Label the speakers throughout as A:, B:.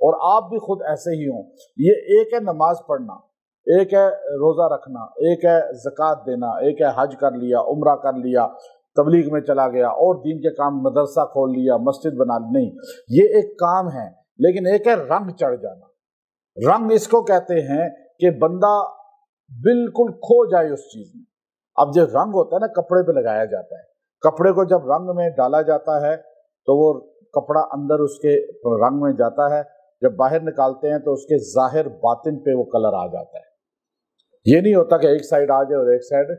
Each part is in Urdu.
A: اور آپ بھی خود ایسے ہی ہوں. یہ ایک ہے نماز پڑھنا، ایک ہے روزہ رکھنا، ایک ہے زکوٰۃ دینا، ایک ہے حج کر لیا، عمرہ کر لیا، تبلیغ میں چلا گیا اور دین کے کام، مدرسہ کھول لیا، مسجد بنا لی. نہیں، یہ ایک کام ہے. لیکن ایک ہے رنگ چڑھ جانا. رنگ اس کو کہتے ہیں کہ بندہ بالکل کھو جائے اس چیز میں. اب جو رنگ ہوتا ہے نا کپڑے پہ لگایا جاتا ہے، کپڑے کو جب رنگ میں ڈالا جاتا ہے تو وہ کپڑا اندر اس کے رنگ میں جاتا ہے، جب باہر نکالتے ہیں تو اس کے ظاہر باطن پہ وہ کلر آ جاتا ہے. یہ نہیں ہوتا کہ ایک سائڈ آ جائے اور ایک سائڈ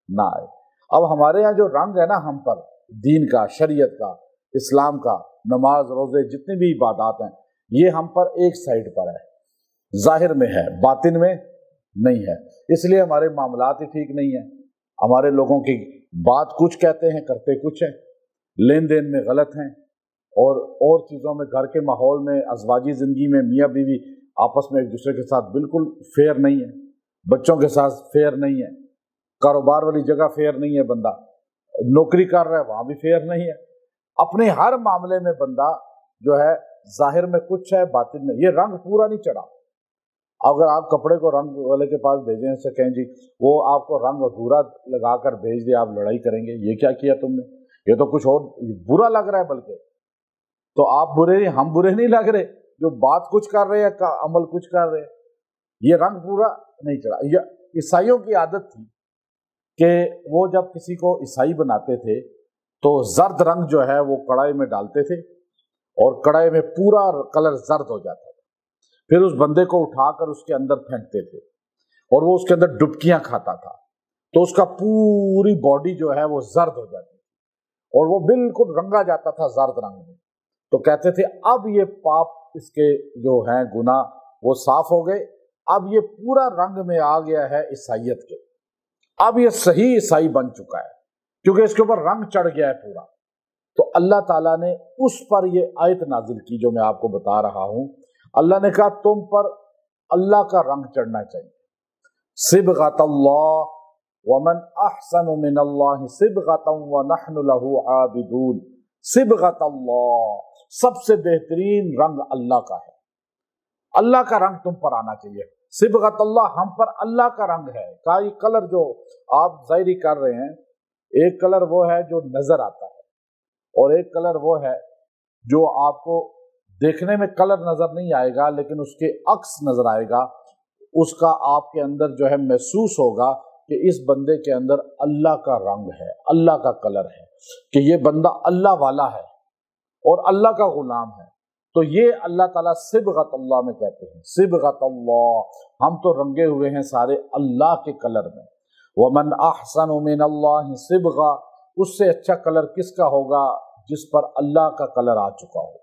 A: نہ آئے. اب ہمارے یہاں جو رنگ ہے نا ہم پر، دین کا، شریعت کا، اسلام کا، نماز روزے جتنی بھی عبادات ہیں، یہ ہم پر ایک سائڈ پر ہے، ظاہر میں ہے، باطن میں نہیں ہے. اس لیے ہمارے معاملات ہی ٹھیک نہیں ہیں. ہمارے لوگوں کی بات کچھ کہتے ہیں، کرتے کچھ ہیں، لین دین میں غلط ہیں، اور چیزوں میں، گھر کے ماحول میں، ازواجی زندگی میں میاں بیوی آپس میں ایک دوسرے کے ساتھ بالکل فیئر نہیں ہے، بچوں کے ساتھ فیئر نہیں ہے، کاروبار والی جگہ فیئر نہیں ہے، بندہ نوکری کر رہا ہے وہاں بھی فیئر نہیں ہے. اپنے ہر معاملے میں بندہ جو ہے ظاہر میں کچھ ہے، باطن میں یہ رنگ پورا نہیں چڑھا. اگر آپ کپڑے کو رنگ والے کے پاس بھیجیں سے کہیں جی وہ آپ کو رنگ ادھورا لگا کر بھیج دے، آپ لڑائی کریں گے، یہ کیا کیا تم نے، یہ تو کچھ اور برا لگ رہا ہے. بلکہ تو آپ برے نہیں، ہم برے نہیں لگ رہے، جو بات کچھ کر رہے ہیں، عمل کچھ کر رہے ہیں. یہ رنگ پورا نہیں چڑھا. یہ عیسائیوں کی عادت تھی کہ وہ جب کسی کو عیسائی بناتے تھے تو زرد رنگ جو ہے وہ کڑھائی میں ڈالتے تھے اور کڑھائی میں پورا کلر زرد ہو جاتا تھا. پھر اس بندے کو اٹھا کر اس کے اندر پھینکتے تھے اور وہ اس کے اندر ڈبکیاں کھاتا تھا تو اس کا پوری باڈی جو ہے وہ زرد ہو جاتی تھی اور وہ بالکل رنگا جاتا تھا زرد رنگ میں. تو کہتے تھے اب یہ پاپ اس کے جو ہیں گناہ وہ صاف ہو گئے، اب یہ پورا رنگ میں آ گیا ہے عیسائیت کے، اب یہ صحیح عیسائی بن چکا ہے کیونکہ اس کے اوپر رنگ چڑھ گیا ہے پورا. تو اللہ تعالیٰ نے اس پر یہ آیت نازل کی جو میں آپ کو بتا رہا ہوں. اللہ نے کہا تم پر اللہ کا رنگ چڑھنا چاہیے. صبغۃ اللہ ومن احسن من اللہ صبغۃ ونحن له عابدون. صبغۃ اللہ، سب سے بہترین رنگ اللہ کا ہے. اللہ کا رنگ تم پر آنا چاہیے. صبغۃ اللہ، ہم پر اللہ کا رنگ ہے. کئی کلر جو آپ ظاہری کر رہے ہیں، ایک کلر وہ ہے جو نظر آتا ہے اور ایک کلر وہ ہے جو آپ کو دیکھنے میں کلر نظر نہیں آئے گا لیکن اس کے عکس نظر آئے گا. اس کا آپ کے اندر جو ہے محسوس ہوگا کہ اس بندے کے اندر اللہ کا رنگ ہے، اللہ کا کلر ہے، کہ یہ بندہ اللہ والا ہے اور اللہ کا غلام ہے. تو یہ اللہ تعالیٰ صبغۃ اللہ میں کہتے ہیں. صبغۃ اللہ، ہم تو رنگے ہوئے ہیں سارے اللہ کے کلر میں. ومن احسن من اللہ صبغہ، اس سے اچھا کلر کس کا ہوگا جس پر اللہ کا کلر آ چکا ہو.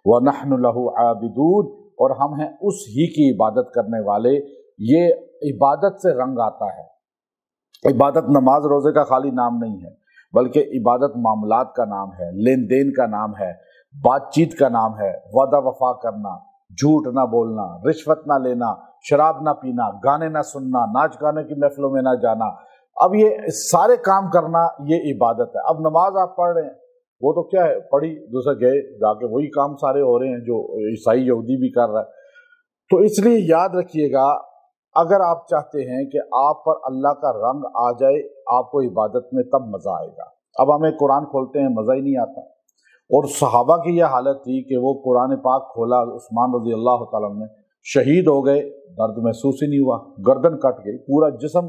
A: وَنَحْنُ لَهُ عَابِدُونَ، اور ہم ہیں اس ہی کی عبادت کرنے والے. یہ عبادت سے رنگ آتا ہے. عبادت نماز روزے کا خالی نام نہیں ہے بلکہ عبادت معاملات کا نام ہے، لین دین کا نام ہے، بات چیت کا نام ہے، وعدہ وفا کرنا، جھوٹ نہ بولنا، رشوت نہ لینا، شراب نہ پینا، گانے نہ سننا، ناچ گانے کی محفلوں میں نہ جانا. اب یہ سارے کام کرنا یہ عبادت ہے. اب نماز آپ پڑھ رہے ہیں، وہ تو کیا ہے، پڑھی، دوسرے گئے جا کے وہی کام سارے ہو رہے ہیں جو عیسائی یہودی بھی کر رہا ہے. تو اس لیے یاد رکھیے گا، اگر آپ چاہتے ہیں کہ آپ پر اللہ کا رنگ آ جائے، آپ کو عبادت میں تب مزہ آئے گا. اب ہمیں قرآن کھولتے ہیں مزہ ہی نہیں آتا. اور صحابہ کی یہ حالت تھی کہ وہ قرآن پاک کھولا، عثمان رضی اللہ تعالیٰ عنہ شہید ہو گئے، درد محسوس ہی نہیں ہوا، گردن کٹ گئی، پورا جسم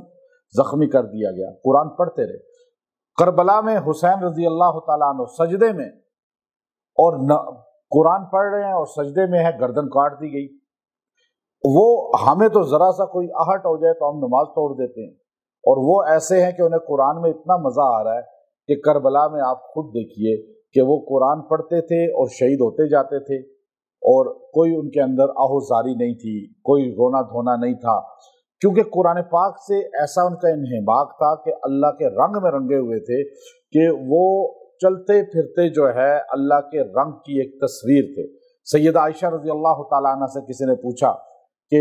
A: زخمی کر دیا گیا، قرآن پڑھتے رہے. کربلا میں حسین رضی اللہ تعالیٰ عنہ سجدے میں اور قرآن پڑھ رہے ہیں اور سجدے میں ہے، گردن کاٹ دی گئی. وہ ہمیں تو ذرا سا کوئی آہٹ ہو جائے تو ہم نماز توڑ دیتے ہیں، اور وہ ایسے ہیں کہ انہیں قرآن میں اتنا مزہ آ رہا ہے کہ کربلا میں آپ خود دیکھیے کہ وہ قرآن پڑھتے تھے اور شہید ہوتے جاتے تھے اور کوئی ان کے اندر آہوزاری نہیں تھی، کوئی رونا دھونا نہیں تھا، کیونکہ قرآن پاک سے ایسا ان کا انہماک تھا کہ اللہ کے رنگ میں رنگے ہوئے تھے کہ وہ چلتے پھرتے جو ہے اللہ کے رنگ کی ایک تصویر تھے. سیدہ عائشہ رضی اللہ تعالیٰ عنہ سے کسی نے پوچھا کہ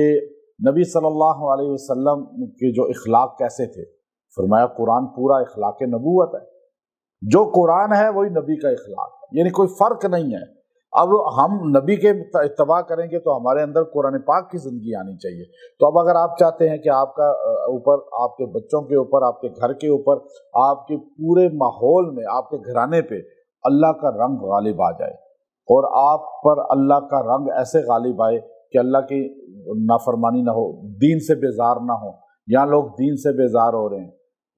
A: نبی صلی اللہ علیہ وسلم کے جو اخلاق کیسے تھے؟ فرمایا قرآن پورا اخلاق نبوت ہے. جو قرآن ہے وہی نبی کا اخلاق ہے، یعنی کوئی فرق نہیں ہے. اب ہم نبی کے اتباع کریں گے تو ہمارے اندر قرآن پاک کی زندگی آنی چاہیے۔ تو اب اگر آپ چاہتے ہیں کہ آپ کا اوپر، آپ کے بچوں کے اوپر، آپ کے گھر کے اوپر، آپ کے پورے ماحول میں، آپ کے گھرانے پہ اللہ کا رنگ غالب آ جائے اور آپ پر اللہ کا رنگ ایسے غالب آئے کہ اللہ کی نافرمانی نہ ہو، دین سے بیزار نہ ہو، یہاں لوگ دین سے بیزار ہو رہے ہیں،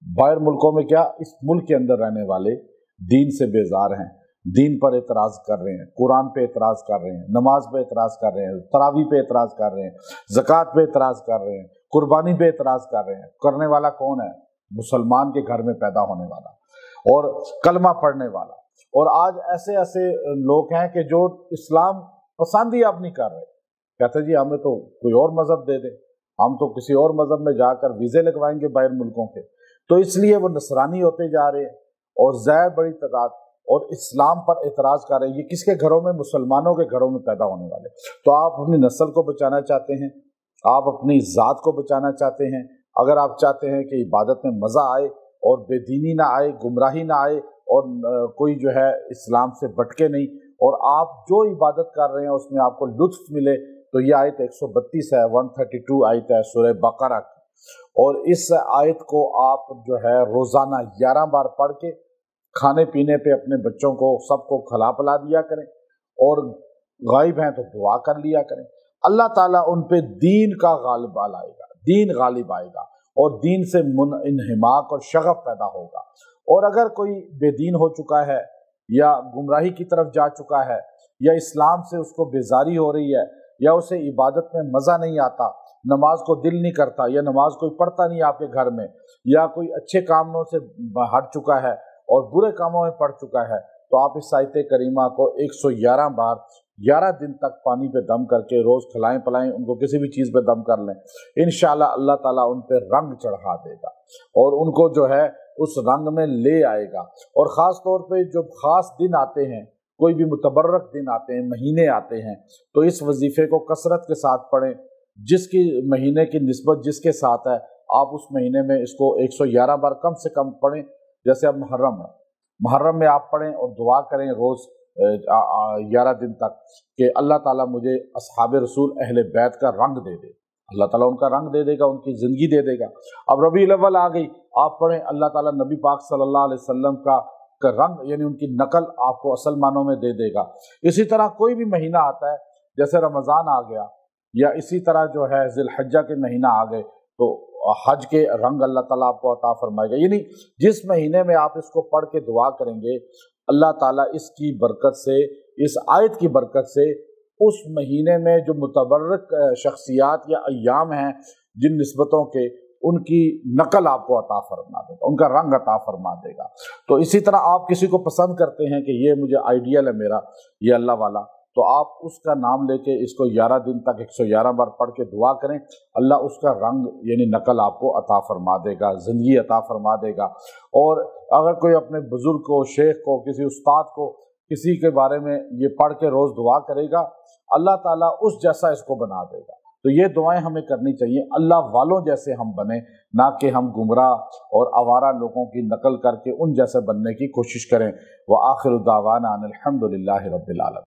A: باہر ملکوں میں کیا، اس ملک کے اندر رہنے والے دین سے بیزار ہیں، دین پر اعتراض کر رہے ہیں، قرآن پہ اعتراض کر رہے ہیں، نماز پہ اعتراض کر رہے ہیں، تراویح پہ اعتراض کر رہے ہیں، زکوٰۃ پہ اعتراض کر رہے ہیں، قربانی پہ اعتراض کر رہے ہیں۔ کرنے والا کون ہے؟ مسلمان کے گھر میں پیدا ہونے والا اور کلمہ پڑھنے والا۔ اور آج ایسے ایسے لوگ ہیں کہ جو اسلام پسند ہی آپ نہیں کر رہے، کہتے جی ہمیں تو کوئی اور مذہب دے دیں، ہم تو کسی اور مذہب میں جا کر ویزے لگوائیں گے باہر ملکوں کے۔ تو اس لیے وہ نصرانی ہوتے جا رہے ہیں اور زیادہ بڑی تعداد اور اسلام پر اعتراض کر رہے ہیں۔ یہ کس کے گھروں میں؟ مسلمانوں کے گھروں میں پیدا ہونے والے۔ تو آپ اپنی نسل کو بچانا چاہتے ہیں، آپ اپنی ذات کو بچانا چاہتے ہیں، اگر آپ چاہتے ہیں کہ عبادت میں مزہ آئے اور بے دینی نہ آئے، گمراہی نہ آئے اور کوئی جو ہے اسلام سے بٹکے نہیں، اور آپ جو عبادت کر رہے ہیں اس میں آپ کو لطف ملے، تو یہ آیت 132 ہے، 132 آیت ہے سورہ بقرہ کی، اور اس آیت کو آپ جو ہے روزانہ 11 بار پڑھ کے کھانے پینے پہ اپنے بچوں کو سب کو کھلا پلا دیا کریں، اور غائب ہیں تو دعا کر لیا کریں۔ اللہ تعالیٰ ان پہ دین کا غالب لائے گا، دین غالب آئے گا اور دین سے انہماک اور شغف پیدا ہوگا۔ اور اگر کوئی بے دین ہو چکا ہے یا گمراہی کی طرف جا چکا ہے یا اسلام سے اس کو بیزاری ہو رہی ہے یا اسے عبادت میں مزہ نہیں آتا، نماز کو دل نہیں کرتا، یا نماز کوئی پڑھتا نہیں آپ کے گھر میں، یا کوئی اچھے کاموں سے ہٹ چکا ہے اور برے کاموں میں پڑ چکا ہے، تو آپ اس آیت کریمہ کو 111 بار 11 دن تک پانی پہ دم کر کے روز کھلائیں پلائیں، ان کو کسی بھی چیز پہ دم کر لیں، انشاءاللہ اللہ تعالیٰ ان پہ رنگ چڑھا دے گا اور ان کو جو ہے اس رنگ میں لے آئے گا۔ اور خاص طور پہ جو خاص دن آتے ہیں، کوئی بھی متبرک دن آتے ہیں، مہینے آتے ہیں، تو اس وظیفے کو کثرت کے ساتھ پڑھیں، جس کی مہینے کی نسبت جس کے ساتھ ہے آپ اس مہینے میں اس کو 111 بار کم سے کم پڑھیں۔ جیسے اب محرم ہے، محرم میں آپ پڑھیں اور دعا کریں روز 11 دن تک کہ اللہ تعالیٰ مجھے اصحاب رسول اہل بیت کا رنگ دے دے، اللہ تعالیٰ ان کا رنگ دے دے گا، ان کی زندگی دے دے گا۔ اب ربیع الاول آ گئی، آپ پڑھیں اللہ تعالیٰ نبی پاک صلی اللہ علیہ وسلم کا رنگ، یعنی ان کی نقل آپ کو اصل معنوں میں دے دے گا۔ اسی طرح کوئی بھی مہینہ آتا ہے، جیسے رمضان آ گیا، یا اسی طرح جو ہے ذی الحجہ کے مہینہ آ گئے، تو حج کے رنگ اللہ تعالیٰ آپ کو عطا فرمائے گا۔ یعنی جس مہینے میں آپ اس کو پڑھ کے دعا کریں گے، اللہ تعالیٰ اس کی برکت سے، اس آیت کی برکت سے، اس مہینے میں جو متبرک شخصیات یا ایام ہیں جن نسبتوں کے، ان کی نقل آپ کو عطا فرما دے گا، ان کا رنگ عطا فرما دے گا۔ تو اسی طرح آپ کسی کو پسند کرتے ہیں کہ یہ مجھے آئیڈیل ہے میرا یہ اللہ والا، تو آپ اس کا نام لے کے اس کو 11 دن تک 111 بار پڑھ کے دعا کریں، اللہ اس کا رنگ یعنی نقل آپ کو عطا فرما دے گا، زندگی عطا فرما دے گا۔ اور اگر کوئی اپنے بزرگ کو، شیخ کو، کسی استاد کو، کسی کے بارے میں یہ پڑھ کے روز دعا کرے گا، اللہ تعالیٰ اس جیسا اس کو بنا دے گا۔ تو یہ دعائیں ہمیں کرنی چاہیے، اللہ والوں جیسے ہم بنیں، نہ کہ ہم گمراہ اور آوارہ لوگوں کی نقل کر کے ان جیسے بننے کی کوشش کریں۔ وآخر دعوانا ان الحمد للہ رب العالمین۔